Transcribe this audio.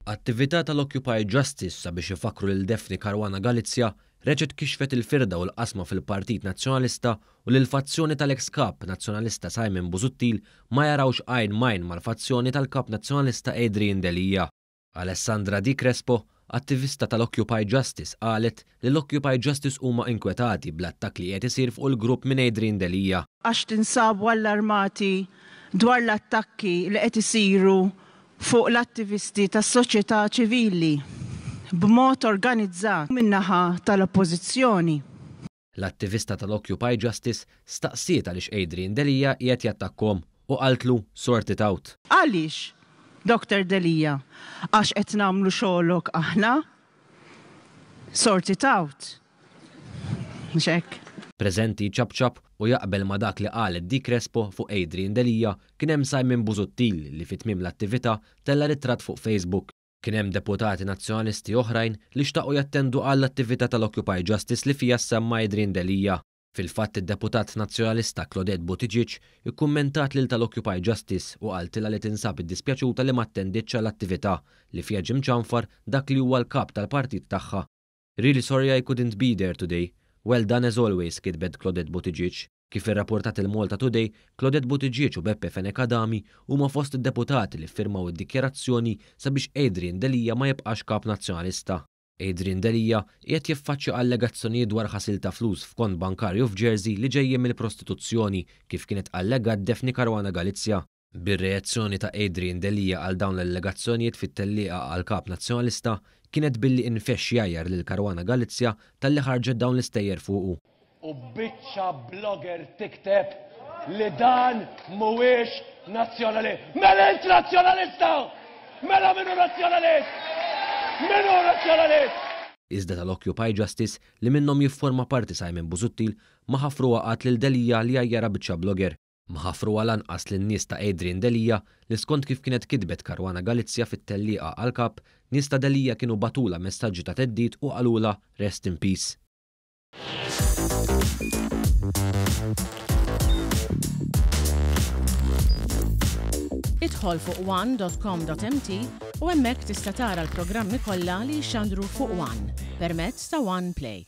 Attività tal-Occupy Justice sabiex ifakru lil Daphne Caruana Galizia reġgħet kixfet il-firda u l-qasma fil-Partit Nazzjonalista u l-fazzjoni tal-ex-kap nazzjonalista Simon Busuttil ma jarawx għajn majn mal-fazzjoni tal-kap nazzjonalista Adrian Delija. Alessandra Di Crespo, attivista tal-Occupy Justice, qalet li l-Occupy Justice huma inkwetati bl-attakk li qed isir fuq il-grupp minn Adrian Delija. Għax tinsabu allarmati dwar l-attakki li qed isiru fuq l-attivisti tas-soċjetà ċivili b'mod organizzat min-naħa tal-oppożizzjoni. L-attivista tal-Occupy Justice staqsiet għaliex Adrian Delija qiegħed jattakkhom u qaltlu sort it out. Għaliex, Dr. Delija, għax qed nagħmlu xogħolok aħna? Sort it out. Mhux hekk. Preżenti ċabċab u jaqbel ma dak li qalet Di Crespo fuq Adrian Delija kien hemm Simon Busuttil li fit-tmiem l-attività tella ritratt fuq Facebook. Kien hemm deputati nazzjonalisti oħrajn li xtaqgħu jattendu għall-attività tal-Occupy Justice li fija semma Adrian Delija. Fil-fatt id-deputat nazzjonalista Claudette Buttigieg ikkummentat lil tal-Occupy Justice u qaltilha li tinsab iddispjaċuta li ma attenditx għall-attività li fija ġim ċanfar dak li huwa l-kap tal-partit tagħha. Really sorry I couldn't be there today. Well done as always, kitbet Claudette Buttigieg. Kif irrapportat il-Malta Today, Claudette Buttigieg u Beppe Fenek Adami huma fost id-deputati li firmaw id-dikjarazzjoni sabiex Adrian Delija ma jibqax kap nazzjonalista. Adrian Delija qiegħed jiffaċċja allegazzjonijiet dwar ħasil ta' flus f'kont bankarju f'Jersey li ġejjin mill-prostituzzjoni kif kienet allegat Daphne Caruana Galizia. Bir-reazzjoni ta' Adrian Delija għal dawn l-allegazzjonijiet fit-tellieqa għal kap nazzjonalista kienet billi infexx jajjar lil Caruana Galizia talli ħarġet dawn l-istejjer fuqu. U biċċa blogger tikteb li dan mhuwiex nazzjonalist. Mela int nazzjonalista! Mela minnu nazzjonalist! Minnu nazzjonalist! Iżda tal-Occupy Justice li minnhom jifforma parti Simon Busuttil ma ħafruha qatt lil Delija li jajjara biċċa blogger. Ma ħafruha lanqas lin-nies ta' Adrian Delija li skont kif kienet kitbet Caruana Galizia fit-tellieqa għall-kap, nies ta' Delija kienu batula messaġġi ta' teddid u qalula rest in peace. Idħol fuq one.com.mt u hemmhekk tista' tara l-programmi kollha li jxandru fuq One permezz ta' One Play.